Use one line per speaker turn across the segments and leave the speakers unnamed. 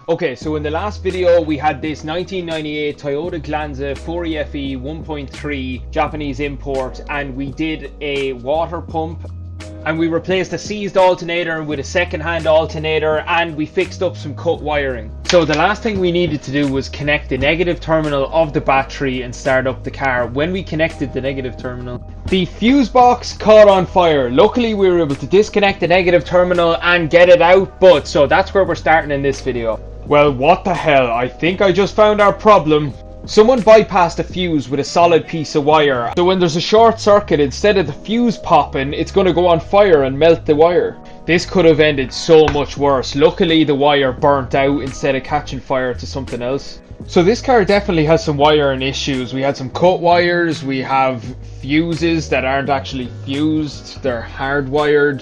Okay, so in the last video we had this 1998 Toyota Glanza 4EFE 1.3 Japanese import, and we did a water pump and we replaced a seized alternator with a second-hand alternator, and we fixed up some cut wiring. So the last thing we needed to do was connect the negative terminal of the battery and start up the car. When we connected the negative terminal, the fuse box caught on fire. Luckily we were able to disconnect the negative terminal and get it out, but so that's where we're starting in this video. Well, what the hell, I think I just found our problem. Someone bypassed a fuse with a solid piece of wire. So when there's a short circuit, instead of the fuse popping, it's going to go on fire and melt the wire. This could have ended so much worse. Luckily the wire burnt out instead of catching fire to something else. So this car definitely has some wiring issues. We had some cut wires, we have fuses that aren't actually fused, they're hardwired.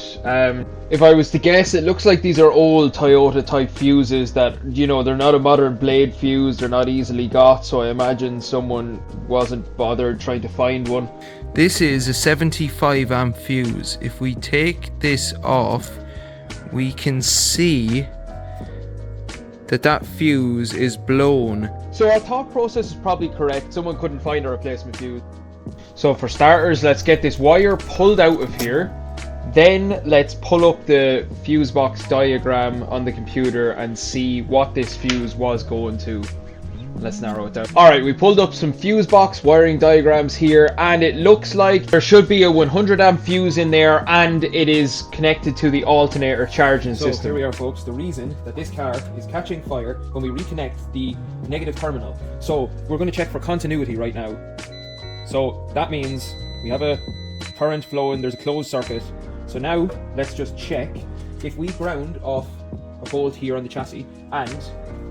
If I was to guess, it looks like these are old Toyota type fuses that, you know, they're not a modern blade fuse, they're not easily got, so I imagine someone wasn't bothered trying to find one.
This is a 75 amp fuse. If we take this off, we can see that fuse is blown.
So our thought process is probably correct. Someone couldn't find a replacement fuse. So for starters, let's get this wire pulled out of here. Then let's pull up the fuse box diagram on the computer and see what this fuse was going to. Let's narrow it down. Alright, we pulled up some fuse box wiring diagrams here, and it looks like there should be a 100 amp fuse in there, and it is connected to the alternator charging system.
So here we are, folks, the reason that this car is catching fire when we reconnect the negative terminal. So we're going to check for continuity right now. So that means we have a current flowing, there's a closed circuit. So now let's just check if we ground off a bolt here on the chassis and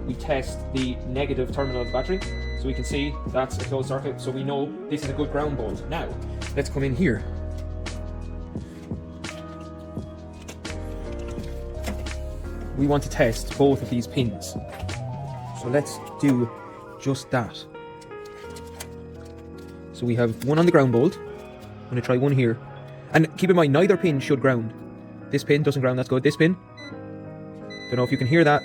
we test the negative terminal of the battery, so we can see that's a closed circuit, so we know this is a good ground bolt. Now let's come in here. We want to test both of these pins, so let's do just that. So we have one on the ground bolt. I'm going to try one here, and keep in mind neither pin should ground. This pin doesn't ground, that's good. This pin, don't know if you can hear that.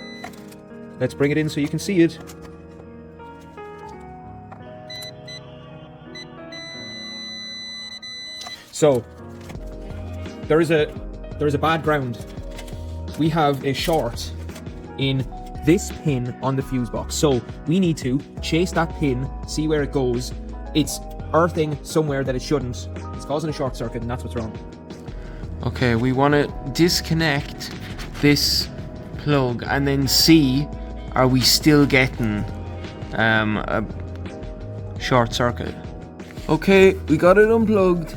Let's bring it in so you can see it. So there is a bad ground. We have a short in this pin on the fuse box. So we need to chase that pin, see where it goes. It's earthing somewhere that it shouldn't. It's causing a short circuit, and that's what's wrong.
Okay, we want to disconnect this plug and then see, are we still getting a short circuit? Okay, we got it unplugged.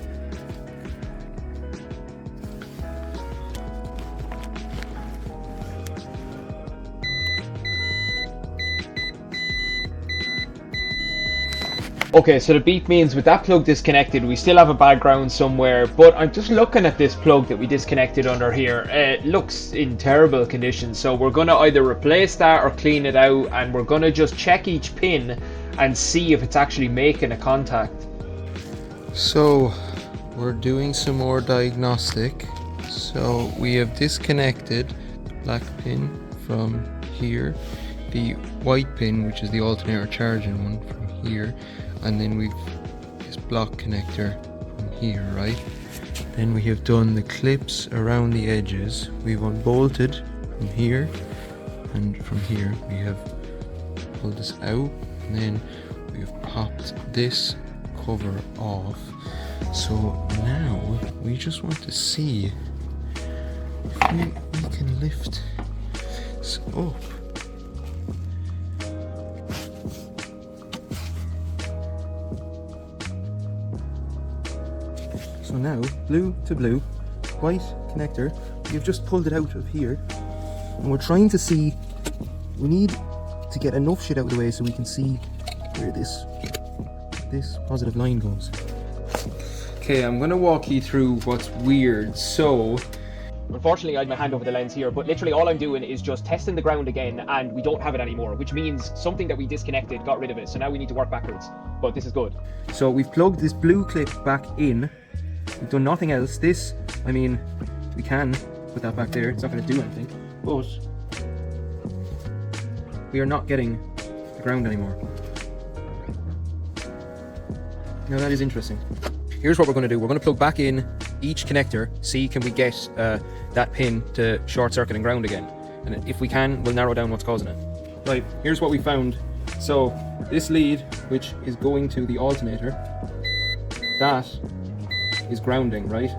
Okay, so the beep means with that plug disconnected, we still have a bad ground somewhere, but I'm just looking at this plug that we disconnected under here. It looks in terrible condition, so we're going to either replace that or clean it out, and we're going to just check each pin and see if it's actually making a contact.
So we're doing some more diagnostic. So we have disconnected the black pin from here, the white pin, which is the alternator charging one, from here, and then we've this block connector from here, right? Then we have done the clips around the edges. We've unbolted from here, and from here we have pulled this out, and then we've popped this cover off. So now we just want to see if we can lift this up.
So now, blue to blue, white connector, you've just pulled it out of here, and we're trying to see, we need to get enough shit out of the way so we can see where this positive line goes.
Okay, I'm gonna walk you through what's weird. So
Unfortunately, I had my hand over the lens here, but literally all I'm doing is just testing the ground again, and we don't have it anymore, which means something that we disconnected got rid of it, so now we need to work backwards, but this is good.
So we've plugged this blue clip back in, we've done nothing else. This, I mean, we can put that back there, it's not going to do anything, but we are not getting the ground anymore. Now that is interesting. Here's what we're going to do. We're going to plug back in each connector, see can we get that pin to short circuit and ground again. And if we can, we'll narrow down what's causing it. Right, here's what we found. So this lead, which is going to the alternator, that is grounding, right?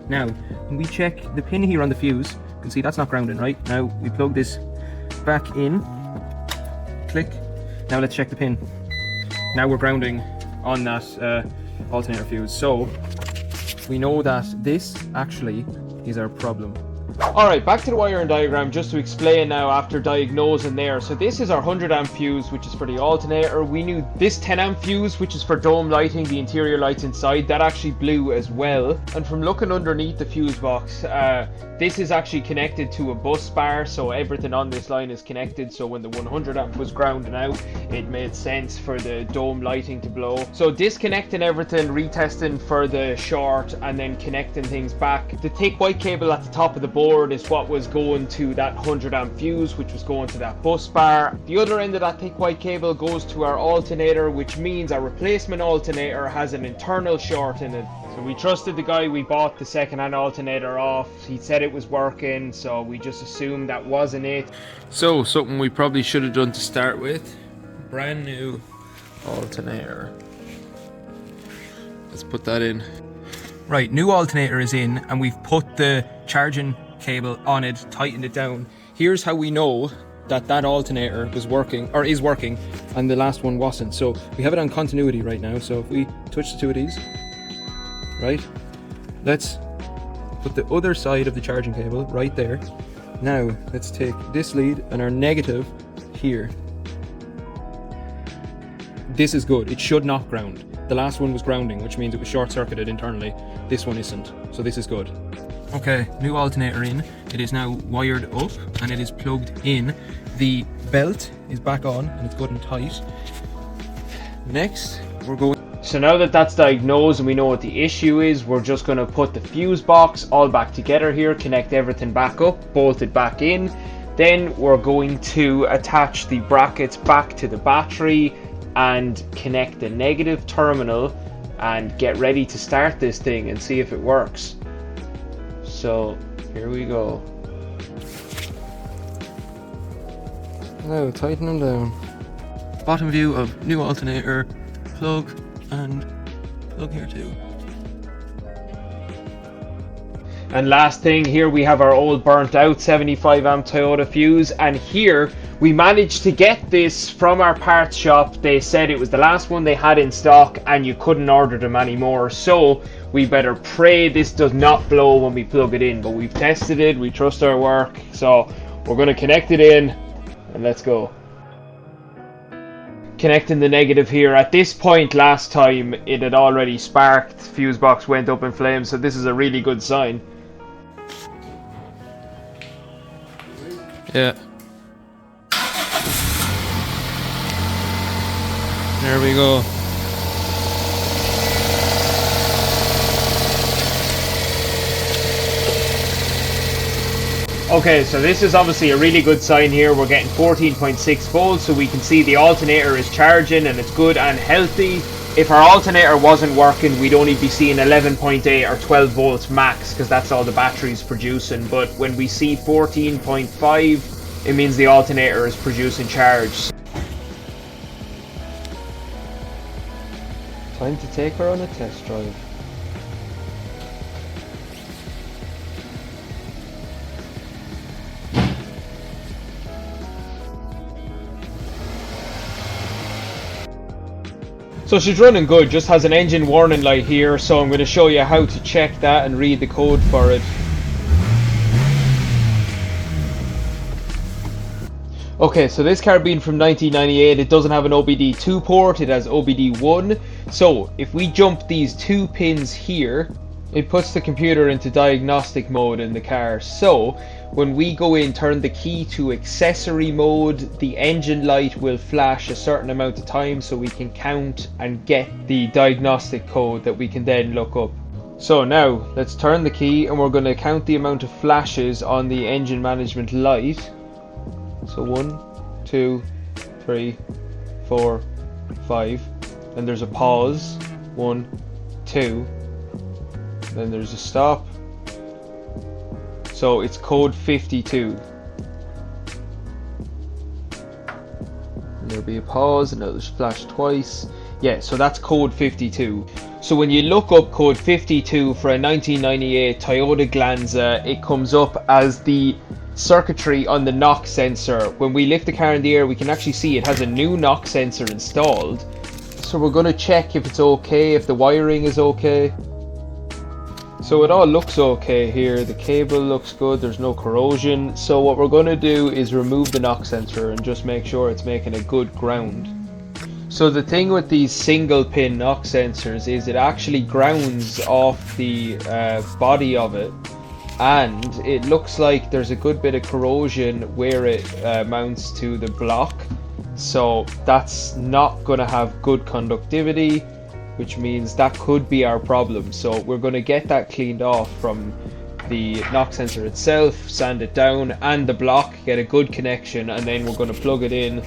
Now, when we check the pin here on the fuse, you can see that's not grounding, right? Now we plug this back in, click. Now let's check the pin. Now we're grounding on that alternator fuse. So we know that this actually is our problem.
Alright, back to the wiring diagram just to explain now after diagnosing there. So this is our 100 amp fuse, which is for the alternator. We knew this 10 amp fuse, which is for dome lighting, the interior lights inside, that actually blew as well. And from looking underneath the fuse box, this is actually connected to a bus bar, so everything on this line is connected. So when the 100 amp was grounding out, it made sense for the dome lighting to blow. So disconnecting everything, retesting for the short, and then connecting things back. The thick white cable at the top of the board is what was going to that 100 amp fuse, which was going to that bus bar. The other end of that thick white cable goes to our alternator, which means our replacement alternator has an internal short in it. So we trusted the guy we bought the second-hand alternator off. He said it was working, so we just assumed that wasn't it.
So, something we probably should have done to start with. Brand new alternator. Let's put that in.
Right, new alternator is in, and we've put the charging cable on it, tightened it down. Here's how we know that that alternator was working, or is working, and the last one wasn't. So we have it on continuity right now. So if we touch the two of these, right, let's put the other side of the charging cable right there. Now let's take this lead and our negative here. This is good. It should not ground. The last one was grounding, which means it was short circuited internally. This one isn't, so this is good. Okay, new alternator in. It is now wired up and it is plugged in. The belt is back on and it's good and tight. Next, we're going.
So now that that's diagnosed and we know what the issue is, we're just going to put the fuse box all back together here, connect everything back up, bolt it back in. Then we're going to attach the brackets back to the battery and connect the negative terminal and get ready to start this thing and see if it works. So here we go.
Now tighten them down.
Bottom view of new alternator, plug and plug here too.
And last thing, here we have our old burnt out 75 amp Toyota fuse, and here we managed to get this from our parts shop. They said it was the last one they had in stock and you couldn't order them anymore, so we better pray this does not blow when we plug it in. But we've tested it, we trust our work, so we're going to connect it in and let's go. Connecting the negative here. At this point last time it had already sparked, the fuse box went up in flames, so this is a really good sign.
Yeah. There we go.
Okay, so this is obviously a really good sign here. We're getting 14.6 volts, so we can see the alternator is charging and it's good and healthy. If our alternator wasn't working, we'd only be seeing 11.8 or 12 volts max, because that's all the battery's producing. But when we see 14.5, it means the alternator is producing charge. Time to take her on a test drive. So she's running good, just has an engine warning light here, so I'm going to show you how to check that and read the code for it. Okay, so this car being from 1998, it doesn't have an OBD2 port, it has OBD1. So if we jump these two pins here, it puts the computer into diagnostic mode in the car. So when we go in, turn the key to accessory mode, the engine light will flash a certain amount of time so we can count and get the diagnostic code that we can then look up. So now let's turn the key and we're going to count the amount of flashes on the engine management light. So 1, 2, 3, 4, 5. Then there's a pause. 1, 2. Then there's a stop. So it's code 52. And there'll be a pause and it'll flash twice. Yeah, so that's code 52. So when you look up code 52 for a 1998 Toyota Glanza, it comes up as the circuitry on the knock sensor. When we lift the car in the air, we can actually see it has a new knock sensor installed. So we're going to check if it's okay, if the wiring is okay. So it all looks okay here. The cable looks good, there's no corrosion. So what we're going to do is remove the knock sensor and just make sure it's making a good ground. So the thing with these single pin knock sensors is it actually grounds off the body of it, and it looks like there's a good bit of corrosion where it mounts to the block. So that's not going to have good conductivity, which means that could be our problem. So we're going to get that cleaned off from the knock sensor itself, sand it down, and the block, get a good connection, and then we're going to plug it in,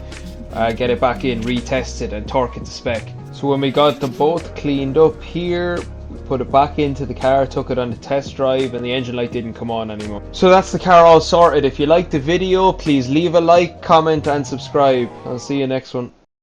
get it back in, retest it, and torque it to spec. So when we got them both cleaned up here, we put it back into the car, took it on the test drive, and the engine light didn't come on anymore. So that's the car all sorted. If you liked the video, please leave a like, comment, and subscribe. I'll see you next one.